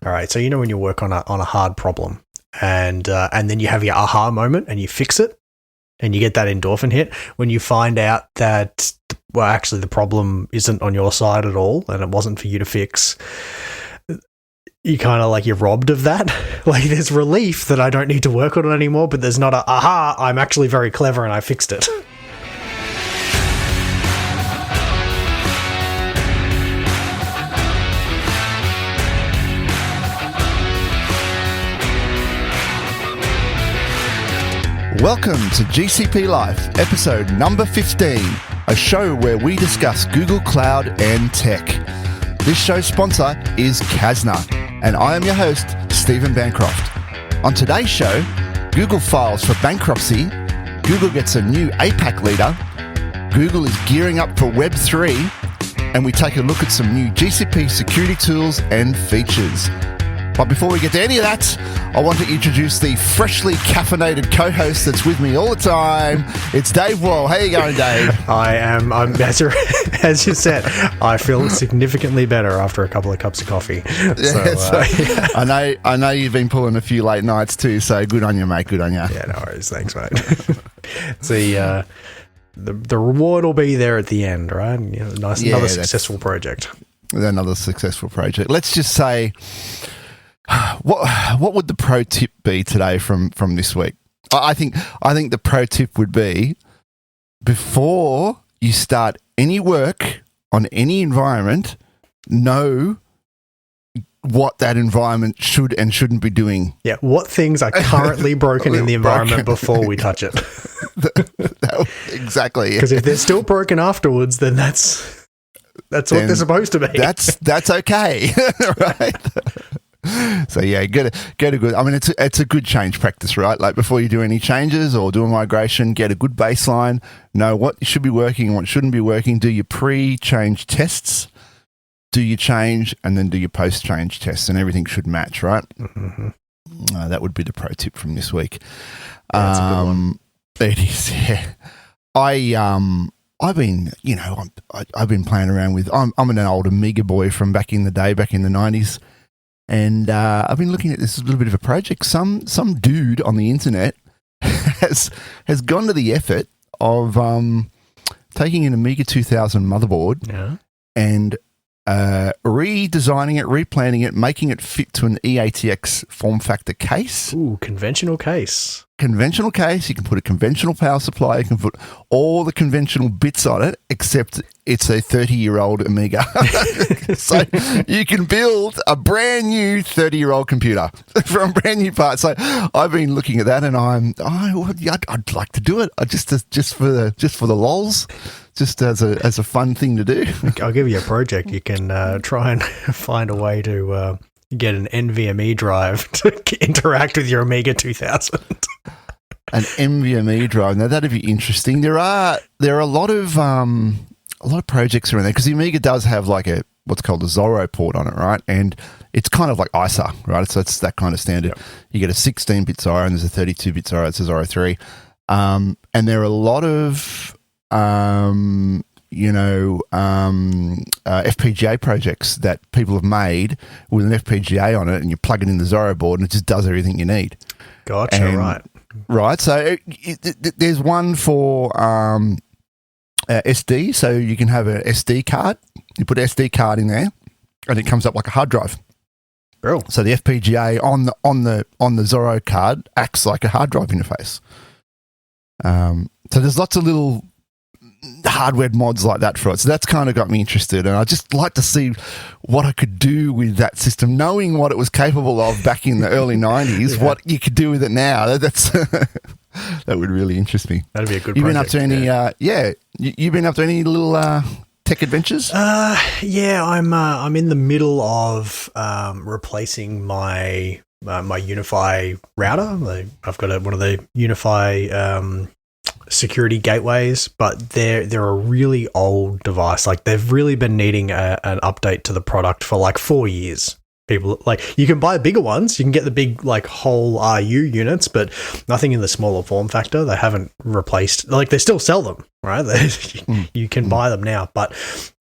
All right. So, when you work on a hard problem and then you have your aha moment and you fix it and you get that endorphin hit when you find out that, well, actually the problem isn't on your side at all and it wasn't for you to fix. You kind of you're robbed of that. There's relief that I don't need to work on it anymore, but there's not aha, I'm actually very clever and I fixed it. Welcome to GCP Life, episode number 15, a show where we discuss Google Cloud and tech. This show's sponsor is Kasna, and I am your host, Stephen Bankrupt. On today's show, Google files for bankruptcy, Google gets a new APAC leader, Google is gearing up for Web 3, and we take a look at some new GCP security tools and features. But before we get to any of that, I want to introduce the freshly caffeinated co-host that's with me all the time. It's Dave Wall. How you going, Dave? I'm better. As you said, I feel significantly better after a couple of cups of coffee. Yeah. I know you've been pulling a few late nights too, so good on you, mate. Good on you. Yeah, no worries. Thanks, mate. The reward will be there at the end, right? Another successful project. Another successful project. Let's just say, what would the pro tip be today from this week? I think the pro tip would be, before you start any work on any environment, know what that environment should and shouldn't be doing. Yeah, what things are currently broken in the environment before we touch it. Exactly. Because if they're still broken afterwards, then that's what they're supposed to be. That's okay, right? So yeah, get a good. I mean, it's a good change practice, right? Before you do any changes or do a migration, get a good baseline. Know what should be working and what shouldn't be working. Do your pre-change tests. Do your change and then do your post-change tests, and everything should match, right? Mm-hmm. That would be the pro tip from this week. That's a good one. It is. Yeah. I've been playing around with. I'm an old Amiga boy from back in the day, back in the 90s. And I've been looking at this little bit of a project. Some dude on the internet has gone to the effort of taking an Amiga 2000 motherboard and redesigning it, replanning it, making it fit to an EATX form factor case. Ooh, conventional case. Conventional case. You can put a conventional power supply. You can put all the conventional bits on it, except it's a 30-year-old Amiga. So you can build a brand new 30-year-old computer from brand new parts. So I've been looking at that, and I'd like to do it just for the lols, just as a fun thing to do. I'll give you a project. You can try and find a way to get an NVMe drive to interact with your Amiga 2000. An NVMe drive. Now that'd be interesting. There are a lot of projects around there, because the Amiga does have what's called a Zorro port on it, right? And it's kind of like ISA, right? So it's that kind of standard. Yep. You get a 16-bit Zorro and there's a 32-bit Zorro. It's a Zorro 3. And there are a lot of FPGA projects that people have made with an FPGA on it, and you plug it in the Zorro board and it just does everything you need. Gotcha, right. Right, so there's one for SD, so you can have an SD card. You put an SD card in there, and it comes up like a hard drive. Cool. So the FPGA on the Zorro card acts like a hard drive interface. So there's lots of little hardware mods like that for it. So that's kind of got me interested, and I just like to see what I could do with that system, knowing what it was capable of back in the early 90s, what you could do with it now. That's that would really interest me. That'd be a good You've project. Been up to any you've been up to any little tech adventures? I'm in the middle of replacing my Unify router. I've got one of the Unify security gateways, but they're a really old device. They've really been needing an update to the product for 4 years. People like you can buy bigger ones. You can get the big like whole RU units, but nothing in the smaller form factor. They haven't replaced. Like they still sell them, right? You can buy them now, but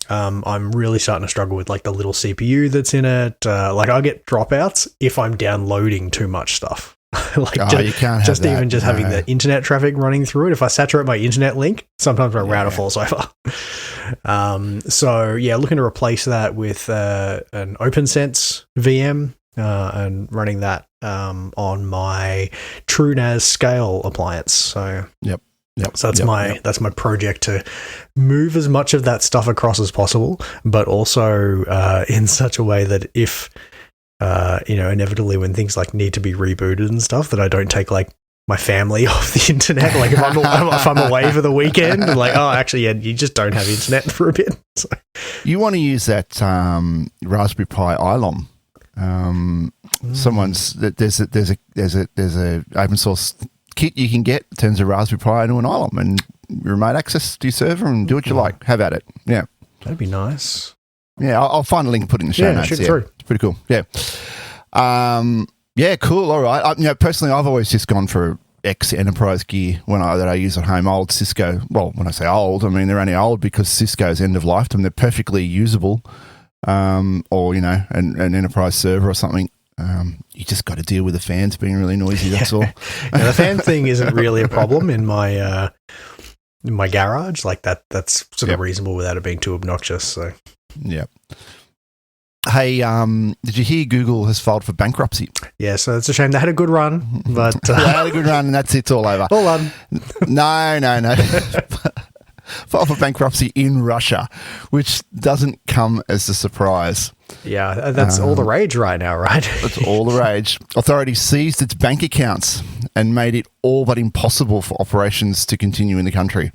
I'm really starting to struggle with like the little CPU that's in it. Like I get dropouts if I'm downloading too much stuff. Like you can't have just that. even just having the internet traffic running through it. If I saturate my internet link, sometimes my router falls over. So yeah, looking to replace that with an OpenSense VM and running that on my TrueNAS scale appliance. So Yep. So that's my project to move as much of that stuff across as possible, but also in such a way that if inevitably when things like need to be rebooted and stuff, that I don't take like my family off the internet. Like if I'm away for the weekend, and like, oh, actually, yeah, you just don't have internet for a bit. So. You want to use that Raspberry Pi ILOM. There's a open source kit you can get. It turns a Raspberry Pi into an ILOM and remote access to your server and do what you like. Have at it. Yeah, that'd be nice. Yeah, I'll find a link and put it in the show notes. Shoot it through. It's pretty cool. Yeah. Yeah, cool. All right. Personally, I've always just gone for ex-enterprise gear that I use at home. Old Cisco. Well, when I say old, I mean they're only old because Cisco's end of life. They're perfectly usable. Or an enterprise server or something. You just got to deal with the fans being really noisy. That's all. Yeah, the fan thing isn't really a problem in my garage. Like that's sort of reasonable without it being too obnoxious. So. Yeah. Hey, did you hear Google has filed for bankruptcy? Yeah, so it's a shame. They had a good run, but... they had a good run and that's it. It's all over. All on. No. Filed for bankruptcy in Russia, which doesn't come as a surprise. Yeah, that's all the rage right now, right? That's all the rage. Authorities seized its bank accounts and made it all but impossible for operations to continue in the country.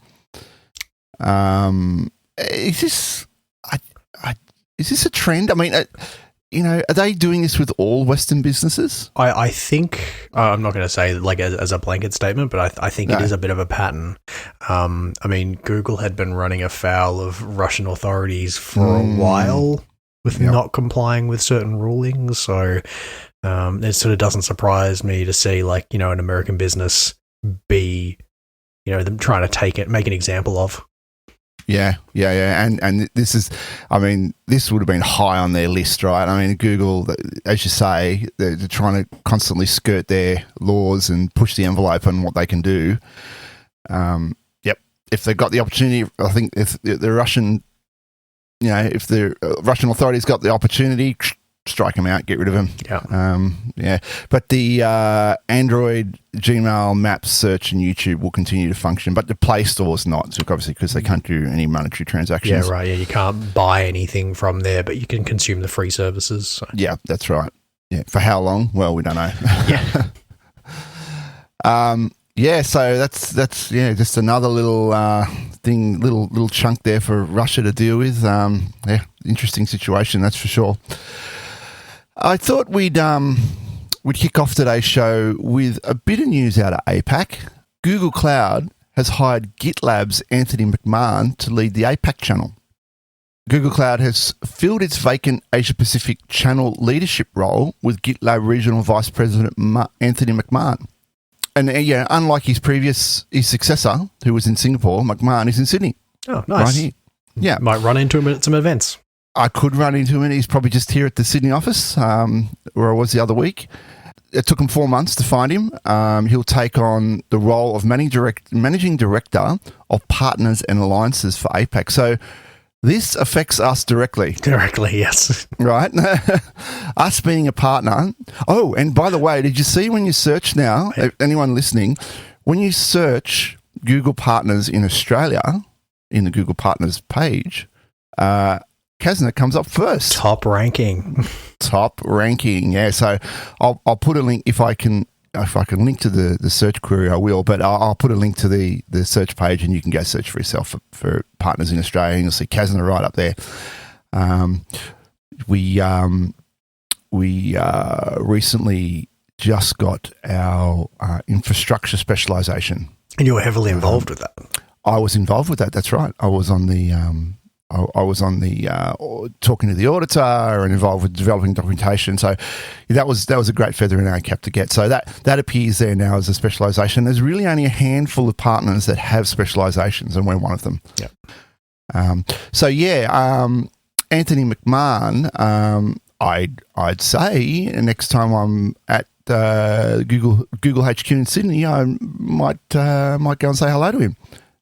Is this a trend? I mean, are they doing this with all Western businesses? I think, I'm not going to say like as a blanket statement, but I think it is a bit of a pattern. I mean, Google had been running afoul of Russian authorities for a while with not complying with certain rulings. So it sort of doesn't surprise me to see like, an American business be, them trying to make an example of. Yeah. And this is, I mean, this would have been high on their list, right? I mean, Google, as you say, they're trying to constantly skirt their laws and push the envelope on what they can do. If they got the opportunity, I think if the Russian, if the Russian authorities got the opportunity, strike them out, get rid of them. Yeah. But the Android, Gmail, Maps, Search, and YouTube will continue to function, but the Play Store's not, so obviously because they can't do any monetary transactions. Yeah, right. Yeah, you can't buy anything from there, but you can consume the free services. So. Yeah, that's right. Yeah, for how long? Well, we don't know. So that's just another little thing, little chunk there for Russia to deal with. Interesting situation, that's for sure. I thought we'd kick off today's show with a bit of news out of APAC. Google Cloud has hired GitLab's Anthony McMahon to lead the APAC channel. Google Cloud has filled its vacant Asia-Pacific channel leadership role with GitLab Regional Vice President Anthony McMahon. And unlike his successor, who was in Singapore, McMahon is in Sydney. Oh, nice. Right here. Yeah. Might run into him at some events. I could run into him, and he's probably just here at the Sydney office, where I was the other week. It took him 4 months to find him. He'll take on the role of managing director of partners and alliances for APAC. So this affects us directly. Directly, yes. Right? Us being a partner. Oh, and by the way, did you see when you search now, anyone listening, when you search Google Partners in Australia, in the Google Partners page, Kazna comes up first. Top ranking, yeah. So I'll put a link if I can link to the search query. I will, but I'll put a link to the search page, and you can go search for yourself for partners in Australia, and you'll see Kazna right up there. We recently just got our infrastructure specialization, and you were heavily involved with that. I was involved with that. That's right. I was on the I was on the talking to the auditor and involved with developing documentation. So that was a great feather in our cap to get. So that appears there now as a specialisation. There's really only a handful of partners that have specialisations, and we're one of them. Yeah. Anthony McMahon, I'd say next time I'm at Google HQ in Sydney, I might go and say hello to him.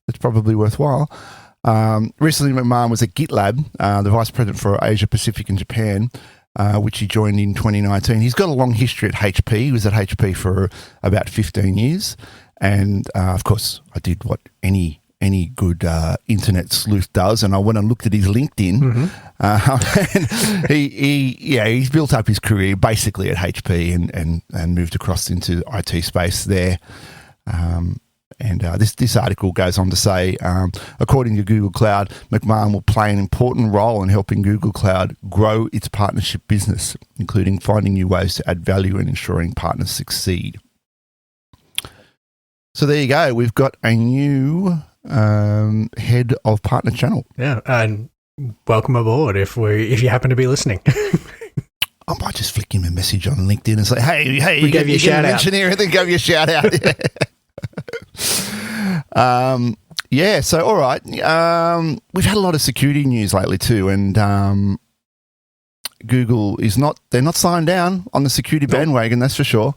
It's probably worthwhile. Recently, McMahon was at GitLab, the Vice President for Asia Pacific and Japan, which he joined in 2019. He's got a long history at HP. He was at HP for about 15 years. And, of course, I did what any good internet sleuth does, and I went and looked at his LinkedIn. And he's built up his career basically at HP and moved across into IT space there. This article goes on to say, according to Google Cloud, McMahon will play an important role in helping Google Cloud grow its partnership business, including finding new ways to add value and ensuring partners succeed. So there you go. We've got a new head of partner channel. Yeah, and welcome aboard if you happen to be listening. I might just flick him a message on LinkedIn and say, hey, we gave you a shout out. Engineer, and then gave you a shout out. So all right. We've had a lot of security news lately too, and Google they're not slowing down on the security bandwagon, that's for sure.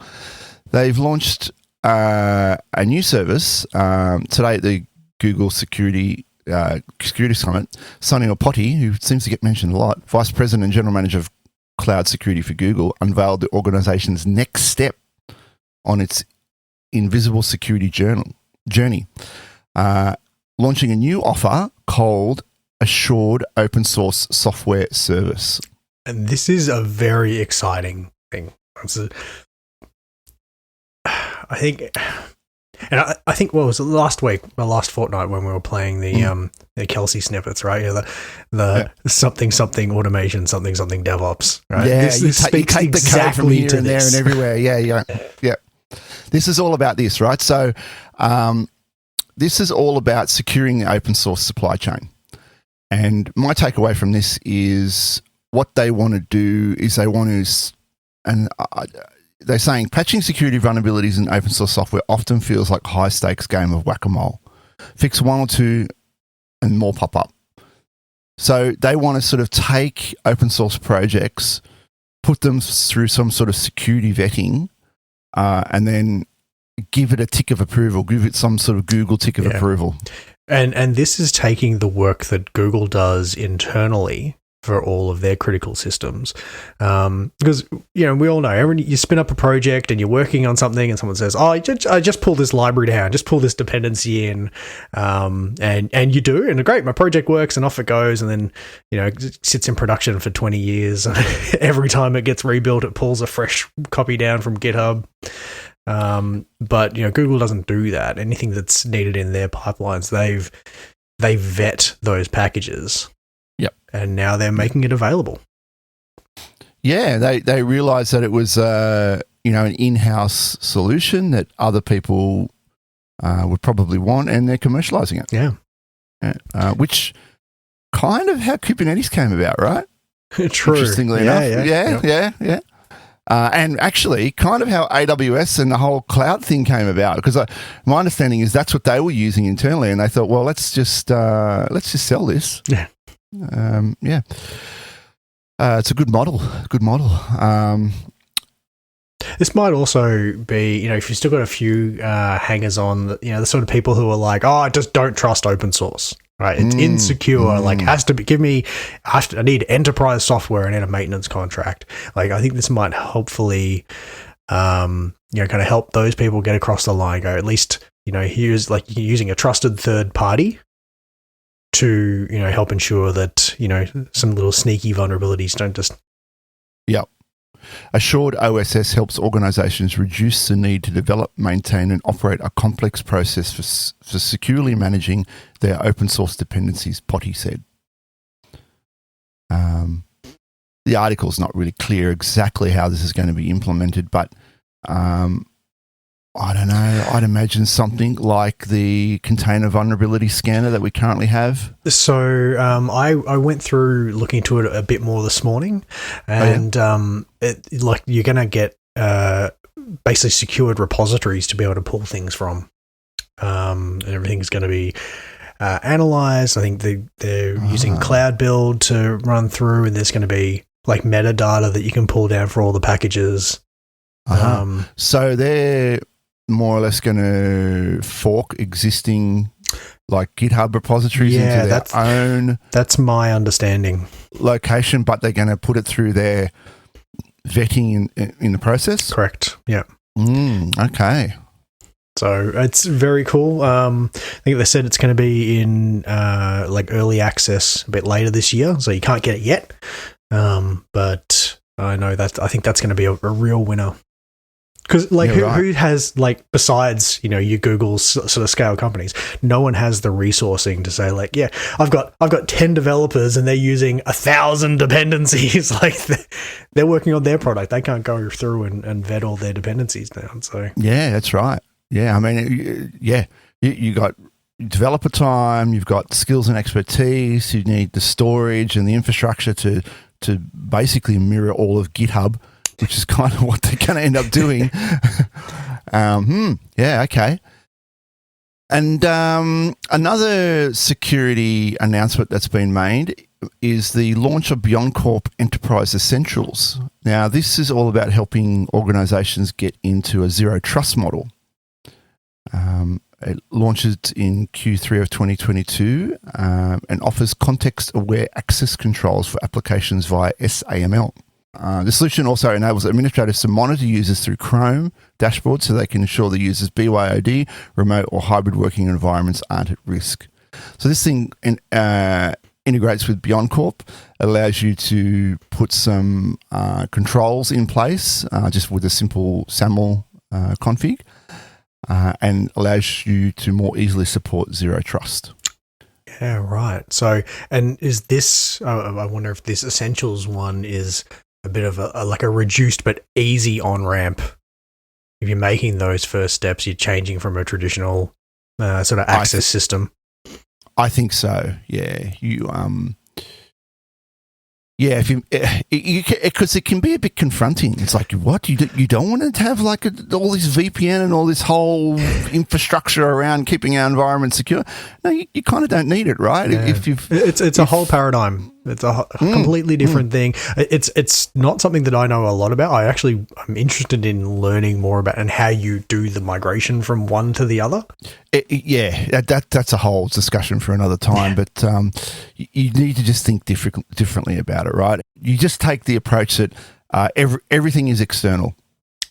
They've launched a new service today at the Google Security Summit. Sonny Opoti, who seems to get mentioned a lot, Vice President and General Manager of Cloud Security for Google, unveiled the organization's next step on its invisible security journey, launching a new offer called Assured Open Source Software Service. And this is a very exciting thing. I think what was it, last week, the last fortnight when we were playing the Kelsey snippets, right? The something automation, something DevOps, right? Yeah, this speaks take exactly the code from here to and this. there and everywhere. Yeah. This is all about this, right? So, this is all about securing the open source supply chain. And my takeaway from this is what they want to do is they're saying patching security vulnerabilities in open source software often feels like a high stakes game of whack-a-mole. Fix one or two and more pop up. So they want to sort of take open source projects, put them through some sort of security vetting, and then give it a tick of approval, give it some sort of Google tick of approval. And this is taking the work that Google does internally for all of their critical systems. Because, we all know, you spin up a project and you're working on something and someone says, I just pull this library down, just pull this dependency in, and you do, and great, my project works and off it goes, and then, it sits in production for 20 years. Every time it gets rebuilt, it pulls a fresh copy down from GitHub. But, Google doesn't do that. Anything that's needed in their pipelines, they vet those packages. Yep. And now they're making it available. Yeah, they realised that it was an in-house solution that other people would probably want, and they're commercialising it. Yeah. Which kind of how Kubernetes came about, right? True. Interestingly enough. Yeah. And actually, kind of how AWS and the whole cloud thing came about, because my understanding is that's what they were using internally, and they thought, well, let's just sell this. Yeah. It's a good model. This might also be, if you've still got a few hangers on, the sort of people who are like, I just don't trust open source, right? It's insecure, has to be, I need enterprise software and a maintenance contract. Like, I think this might hopefully, kind of help those people get across the line, go, at least, here's like using a trusted third party to, help ensure that, some little sneaky vulnerabilities don't just... Yep. Assured OSS helps organizations reduce the need to develop, maintain, and operate a complex process for securely managing their open source dependencies, Potty said. The article's not really clear exactly how this is going to be implemented, but I don't know. I'd imagine something like the container vulnerability scanner that we currently have. So I went through looking into it a bit more this morning, and you're going to get basically secured repositories to be able to pull things from, and everything's going to be analyzed. I think they're using Cloud Build to run through, and there's going to be like metadata that you can pull down for all the packages. So they're more or less going to fork existing like GitHub repositories into their own. That's my understanding. Location, but they're going to put it through their vetting in the process. Correct. Yeah. Okay. So it's very cool. I think they said it's going to be in like early access a bit later this year, so you can't get it yet. But I know that I think that's going to be a real winner. Because like who has, like, besides, you know, your Google's sort of scale companies, no one has the resourcing to say, like, yeah, I've got 10 developers and they're using 1,000 dependencies. Like, they're working on their product. They can't go through and vet all their dependencies down. So yeah, that's right. Yeah, I mean, you got developer time, you've got skills and expertise, you need the storage and the infrastructure to basically mirror all of GitHub, which is kind of what they're going to end up doing. Yeah, okay. And another security announcement that's been made is the launch of BeyondCorp Enterprise Essentials. Now, this is all about helping organizations get into a zero trust model. It launches in Q3 of 2022 and offers context-aware access controls for applications via SAML. The solution also enables administrators to monitor users through Chrome dashboards so they can ensure the user's BYOD, remote or hybrid working environments aren't at risk. So this thing integrates with BeyondCorp, allows you to put some controls in place just with a simple SAML config, and allows you to more easily support zero trust. Yeah, right. So, and is this, I wonder if this Essentials one is a bit of a reduced but easy on-ramp. If you're making those first steps, you're changing from a traditional sort of access system. I think so. Yeah, if you, because it can be a bit confronting. It's like, what, you don't want to have like all this VPN and all this whole infrastructure around keeping our environment secure. No, you kind of don't need it, right? Yeah. It's a whole paradigm. It's a completely different thing. It's not something that I know a lot about. I'm interested in learning more about and how you do the migration from one to the other. That's a whole discussion for another time. Yeah. But you need to just think differently about it, right? You just take the approach that everything is external.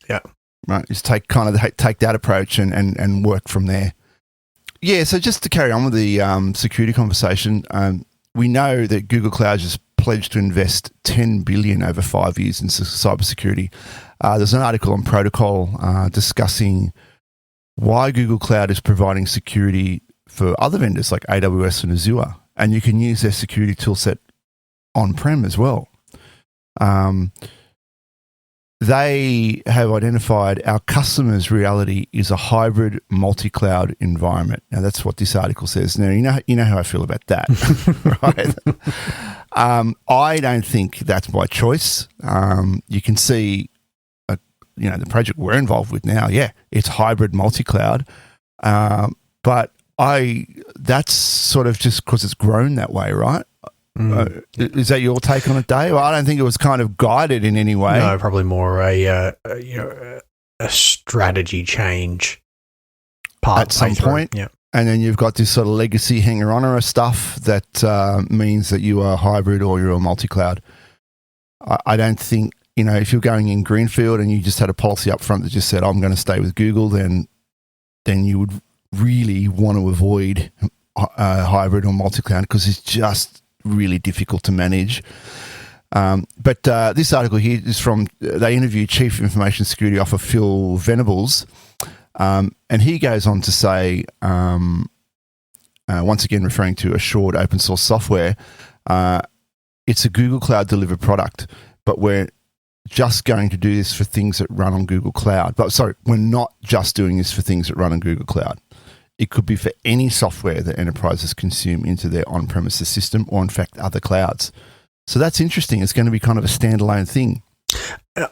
Yeah. Right. Just take that approach and work from there. Yeah. So just to carry on with the security conversation, we know that Google Cloud has pledged to invest $10 billion over 5 years in cybersecurity. There's an article on Protocol discussing why Google Cloud is providing security for other vendors like AWS and Azure, and you can use their security toolset on-prem as well. They have identified our customers' reality is a hybrid multi-cloud environment. Now, that's what this article says. Now, you know how I feel about that, right? I don't think that's by choice. You can see, the project we're involved with now, it's hybrid multi-cloud. But that's sort of just because it's grown that way, right? Is that your take on it, Dave? I don't think it was kind of guided in any way. No, probably more a strategy change part at some point. Yeah. And then you've got this sort of legacy hanger-on stuff that means that you are hybrid or you're a multi-cloud. I don't think, if you're going in greenfield and you just had a policy up front that just said, I'm going to stay with Google, then you would really want to avoid hybrid or multi-cloud because it's just really difficult to manage. But this article here is from, they interviewed Chief Information Security Officer Phil Venables, and he goes on to say, once again referring to assured open source software, it's a Google Cloud delivered product, but we're just going to do this for things that run on Google Cloud. But sorry, we're not just doing this for things that run on Google Cloud. It could be for any software that enterprises consume into their on-premises system or, in fact, other clouds. So that's interesting. It's going to be kind of a standalone thing.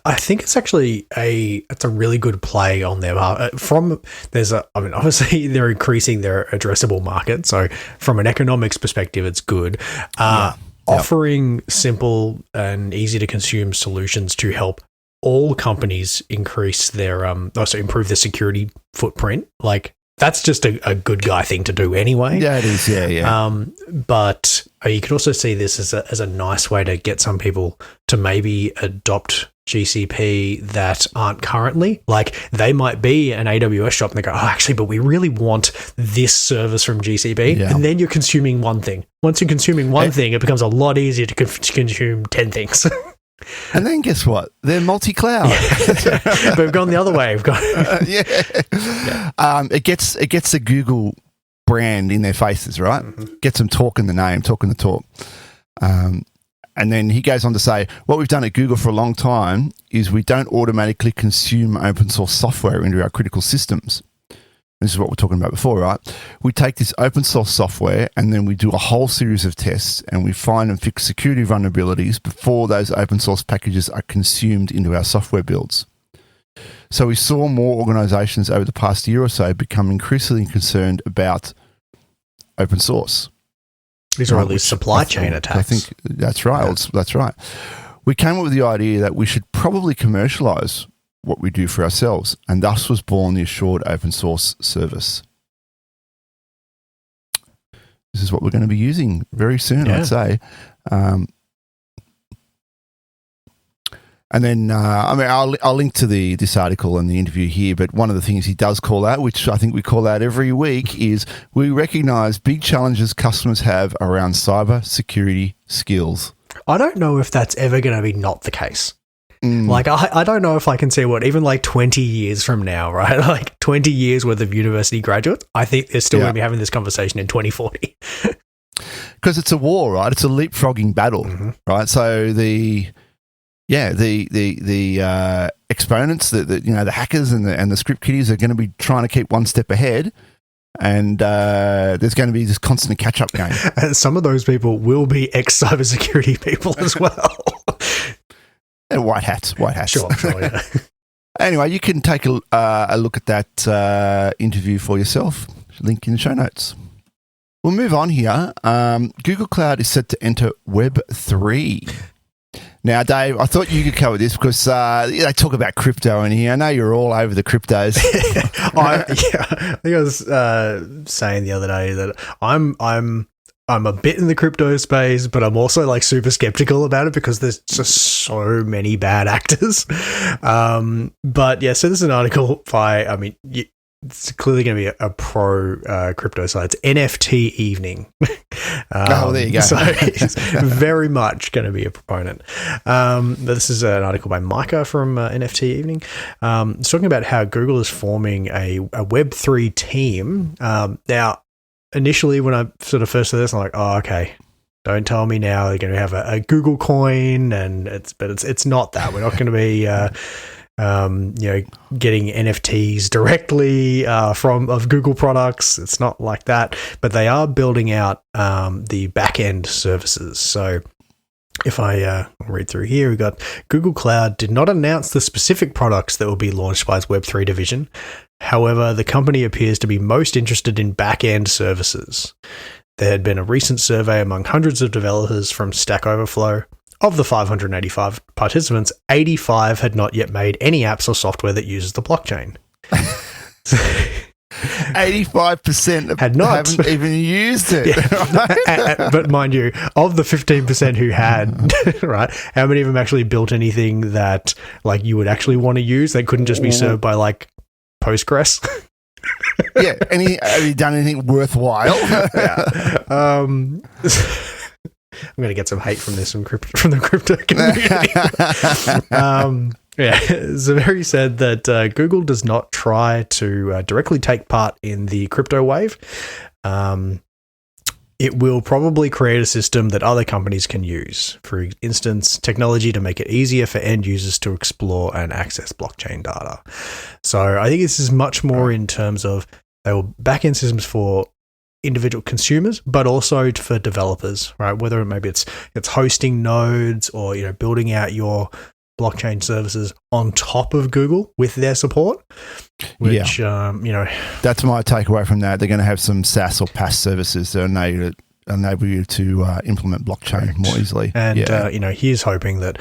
I think it's actually it's a really good play on them. Obviously they're increasing their addressable market. So from an economics perspective, it's good. Offering simple and easy to consume solutions to help all companies increase their also improve their security footprint. Like, that's just a good guy thing to do anyway. Yeah, it is. Yeah. But you could also see this as a nice way to get some people to maybe adopt GCP that aren't currently. Like, they might be an AWS shop and they go, oh, actually, but we really want this service from GCP. Yeah. And then you're consuming one thing. Once you're consuming one thing, it becomes a lot easier to consume 10 things. And then guess what? They're multi-cloud. But we've gone the other way. We've gone It gets the Google brand in their faces, right? Mm-hmm. Gets them talking the name, talking the talk. And then he goes on to say, what we've done at Google for a long time is we don't automatically consume open source software into our critical systems. This is what we're talking about before, right? We take this open source software and then we do a whole series of tests and we find and fix security vulnerabilities before those open source packages are consumed into our software builds. So we saw more organizations over the past year or so become increasingly concerned about open source. These are all these supply chain attacks. I think that's right. Yeah. That's right. We came up with the idea that we should probably commercialize what we do for ourselves, and thus was born the Assured Open Source Service. This is what we're going to be using very soon, I'd say. And then, I'll link to this article and the interview here, but one of the things he does call out, which I think we call out every week, is we recognize big challenges customers have around cyber security skills. I don't know if that's ever going to be not the case. Like, I don't know if I can see even like 20 years from now, right? Like 20 years worth of university graduates, I think they're still going to be having this conversation in 2040. Because it's a war, right? It's a leapfrogging battle, right? So the exponents, the hackers and the script kiddies are going to be trying to keep one step ahead. And there's going to be this constant catch-up game. And some of those people will be ex-cybersecurity people as well. And white hats. Sure, yeah. Anyway, you can take a look at that interview for yourself. Link in the show notes. We'll move on here. Google Cloud is set to enter Web 3. Now, Dave, I thought you could cover this because they talk about crypto in here. I know you're all over the cryptos. I think I was saying the other day that I'm a bit in the crypto space, but I'm also like super skeptical about it because there's just so many bad actors. But yeah, so this is an article by, it's clearly going to be a pro crypto site. It's NFT Evening. There you go. So it's very much going to be a proponent. But this is an article by Micah from NFT Evening. It's talking about how Google is forming a Web3 team. Now, initially, when I sort of first saw this, I'm like, oh, okay, don't tell me now they're going to have a Google coin, but it's not that. We're not going to be, getting NFTs directly of Google products. It's not like that, but they are building out the back end services. So if I read through here, we got Google Cloud did not announce the specific products that will be launched by its Web3 division. However, the company appears to be most interested in back-end services. There had been a recent survey among hundreds of developers from Stack Overflow. Of the 585 participants, 85 had not yet made any apps or software that uses the blockchain. 85% haven't even used it. Yeah. But mind you, of the 15% who had, right, how many of them actually built anything that like you would actually want to use that couldn't just be served by like Postgres? Yeah. Have you done anything worthwhile? Yeah. I'm going to get some hate from this from the crypto community. Zaveri said that Google does not try to directly take part in the crypto wave. it will probably create a system that other companies can use. For instance, technology to make it easier for end users to explore and access blockchain data. So I think this is much more in terms of they will back-end systems for individual consumers, but also for developers, right? Whether maybe it's hosting nodes or, building out your blockchain services on top of Google with their support, which, That's my takeaway from that. They're going to have some SaaS or PaaS services that enable you to implement blockchain more easily. And, here's hoping that,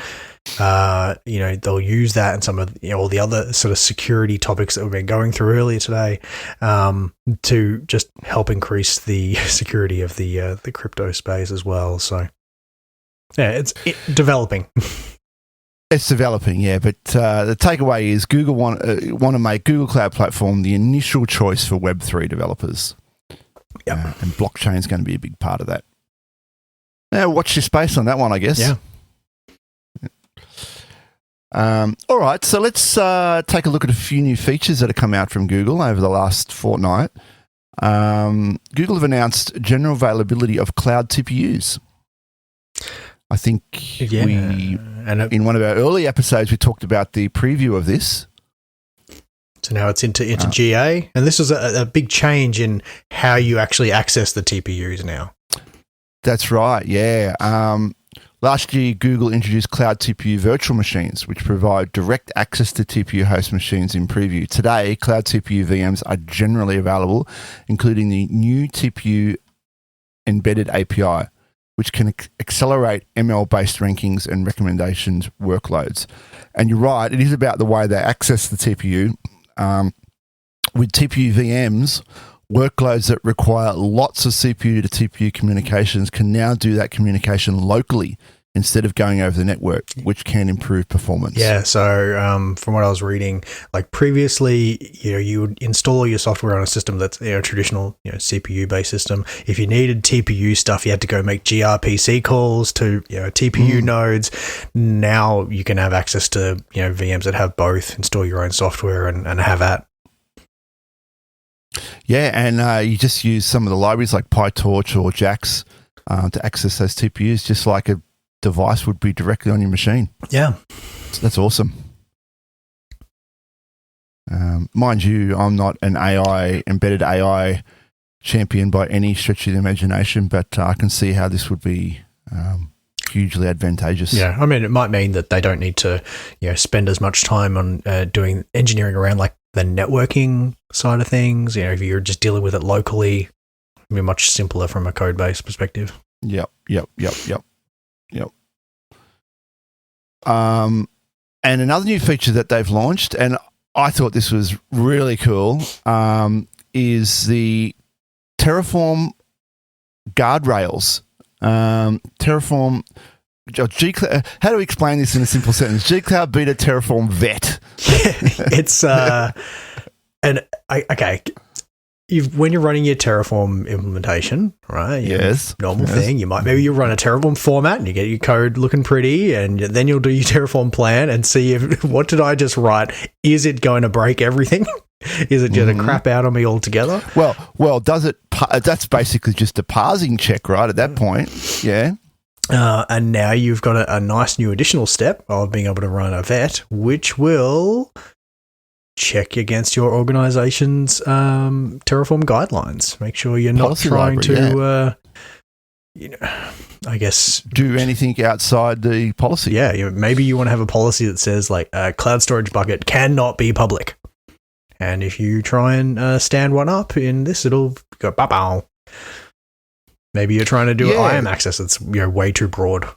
they'll use that and some of all the other sort of security topics that we've been going through earlier today to just help increase the security of the crypto space as well. So, yeah, it's developing. It's developing, yeah, but the takeaway is Google want to make Google Cloud Platform the initial choice for Web3 developers. Yeah, and blockchain is going to be a big part of that. Now, watch your space on that one, I guess. Yeah. All right, so let's take a look at a few new features that have come out from Google over the last fortnight. Google have announced general availability of cloud TPUs. I think in one of our early episodes, we talked about the preview of this. So now it's into GA, and this is a big change in how you actually access the TPUs now. That's right, yeah. Last year, Google introduced Cloud TPU virtual machines, which provide direct access to TPU host machines in preview. Today, Cloud TPU VMs are generally available, including the new TPU embedded API, which can accelerate ML-based rankings and recommendations workloads. And you're right, it is about the way they access the TPU. With TPU VMs, workloads that require lots of CPU to TPU communications can now do that communication locally instead of going over the network, which can improve performance. Yeah, so from what I was reading, like previously, you would install your software on a system that's a traditional CPU-based system. If you needed TPU stuff, you had to go make gRPC calls to TPU nodes. Now you can have access to VMs that have both, install your own software and have that. Yeah, and you just use some of the libraries like PyTorch or JAX to access those TPUs, just like a device would be directly on your machine. Yeah. So that's awesome. Mind you, I'm not an embedded AI champion by any stretch of the imagination, but I can see how this would be hugely advantageous. Yeah, I mean, it might mean that they don't need to spend as much time on doing engineering around like the networking side of things. If you're just dealing with it locally, it'd be much simpler from a code base perspective. Yep. And another new feature that they've launched, and I thought this was really cool, is the Terraform guardrails. Terraform, how do we explain this in a simple sentence? G-Cloud Beta Terraform Vet. It's when you're running your Terraform implementation, right? Yes. Normal thing. You you run a Terraform format and you get your code looking pretty, and then you'll do your Terraform plan and see if what did I just write? Is it going to break everything? Is it going to crap out on me altogether? Well, does it? That's basically just a parsing check, right? At that point, yeah. And now you've got a nice new additional step of being able to run a vet, which will check against your organization's Terraform guidelines. Make sure you're not trying to, I guess, do anything outside the policy. Yeah, maybe you want to have a policy that says like a cloud storage bucket cannot be public. And if you try and stand one up in this, it'll go ba-bow. Maybe you're trying to do IAM access that's way too broad.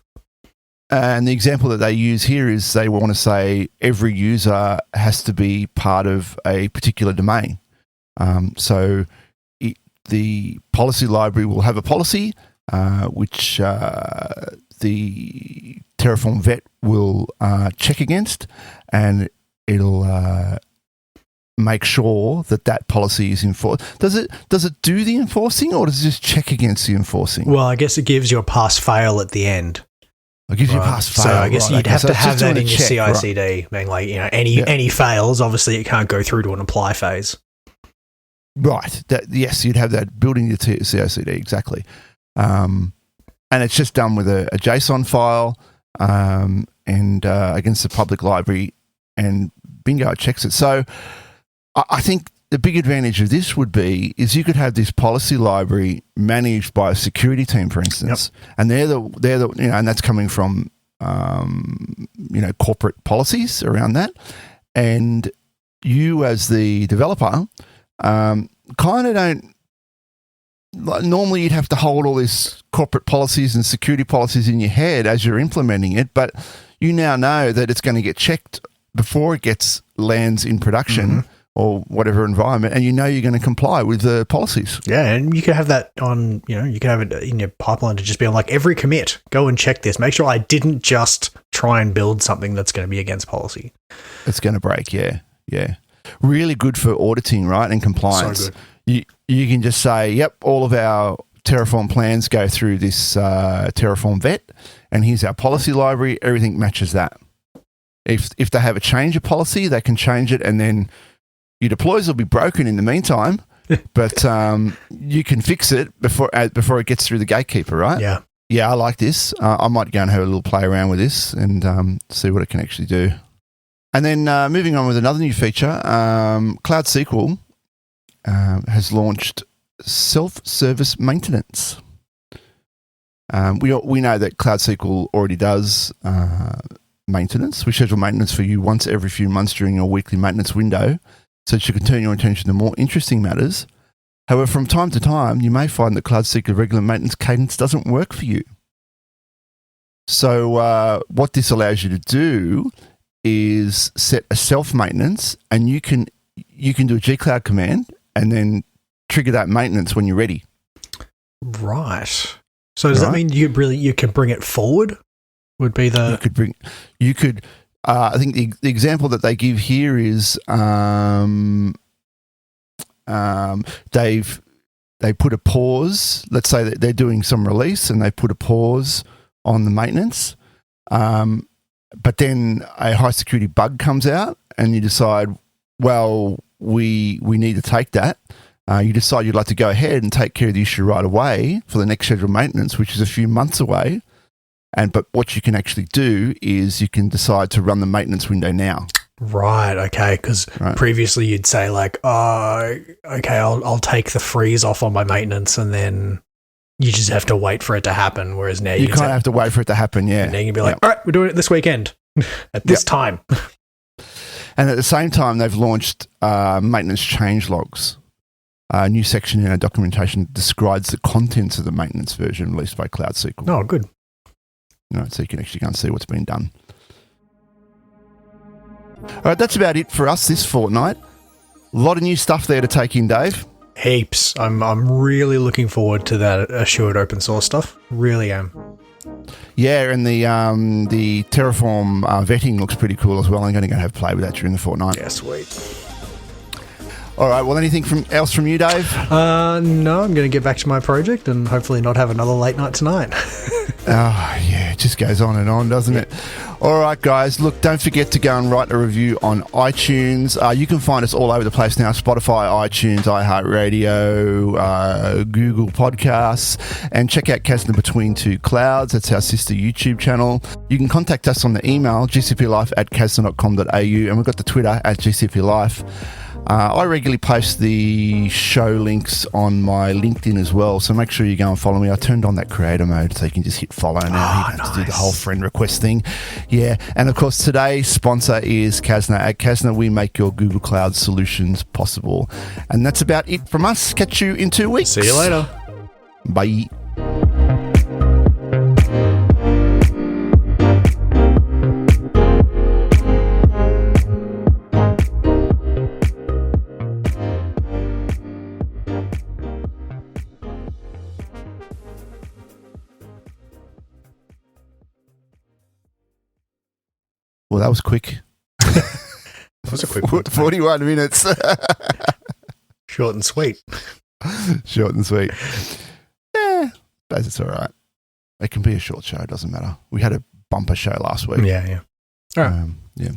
And the example that they use here is they want to say every user has to be part of a particular domain. So the policy library will have a policy which the Terraform vet will check against, and it'll make sure that policy is enforced. Does it do the enforcing, or does it just check against the enforcing? Well, I guess it gives you a pass-fail at the end. It gives you a pass-fail. So I guess you'd have to have that in your CI/CD, being like, any fails, obviously it can't go through to an apply phase. Right. Yes, you'd have that built in your CI/CD, exactly. And it's just done with a JSON file and against the public library, and bingo, it checks it. So I think the big advantage of this would be is you could have this policy library managed by a security team, for instance, and they're the and that's coming from corporate policies around that, and you as the developer kind of don't. Normally, you'd have to hold all these corporate policies and security policies in your head as you're implementing it, but you now know that it's going to get checked before it lands in production or whatever environment, and you know you're going to comply with the policies. Yeah, and you can have that on, you can have it in your pipeline to just be on like every commit, go and check this. Make sure I didn't just try and build something that's going to be against policy. It's going to break, yeah. Really good for auditing, right, and compliance. So good. You can just say, yep, all of our Terraform plans go through this Terraform vet, and here's our policy library. Everything matches that. If they have a change of policy, they can change it, and then your deploys will be broken in the meantime, but you can fix it before it gets through the gatekeeper, right? Yeah. Yeah, I like this. I might go and have a little play around with this and see what it can actually do. And then moving on with another new feature, Cloud SQL has launched self-service maintenance. We know that Cloud SQL already does maintenance. We schedule maintenance for you once every few months during your weekly maintenance window, so that you can turn your attention to more interesting matters. However, from time to time, you may find that Cloud SQL regular maintenance cadence doesn't work for you. So what this allows you to do is set a self-maintenance, and you can do a gcloud command and then trigger that maintenance when you're ready. Right. So does that mean you can bring it forward? Would be the you could. I think the example that they give here is they put a pause. Let's say that they're doing some release and they put a pause on the maintenance, but then a high security bug comes out, and you decide, well, we need to take that. You decide you'd like to go ahead and take care of the issue right away for the next scheduled maintenance, which is a few months away. But what you can actually do is you can decide to run the maintenance window now. Right. Okay. Because previously you'd say like, oh, okay, I'll take the freeze off on my maintenance, and then you just have to wait for it to happen. Whereas now you kind of have to wait for it to happen. Yeah. And then you can be like, all right, we're doing it this weekend at this time. And at the same time, they've launched maintenance change logs. A new section in our documentation that describes the contents of the maintenance version released by Cloud SQL. Oh, good. So you can actually go and see what's been done. All right, that's about it for us this fortnight. A lot of new stuff there to take in, Dave. Heaps. I'm really looking forward to that assured open source stuff. Really am. Yeah, and the Terraform vetting looks pretty cool as well. I'm going to go have a play with that during the fortnight. Yeah, sweet. All right, well, anything else from you, Dave? No, I'm going to get back to my project and hopefully not have another late night tonight. Oh, yeah, it just goes on and on, doesn't it? All right, guys, look, don't forget to go and write a review on iTunes. You can find us all over the place now, Spotify, iTunes, iHeartRadio, Google Podcasts, and check out Casner Between Two Clouds. That's our sister YouTube channel. You can contact us on the email, gcplife@casner.com.au, and we've got the Twitter @GCPLife. I regularly post the show links on my LinkedIn as well, so make sure you go and follow me. I turned on that creator mode so you can just hit follow now. You don't have to do the whole friend request thing. Yeah, and of course today's sponsor is Casner. At Casner, we make your Google Cloud solutions possible. And that's about it from us. Catch you in 2 weeks. See you later. Bye. Well, that was quick. That was a quick one. 41 minutes. Short and sweet. Short and sweet. Yeah, but it's all right. It can be a short show. It doesn't matter. We had a bumper show last week. Yeah. All right. Yeah.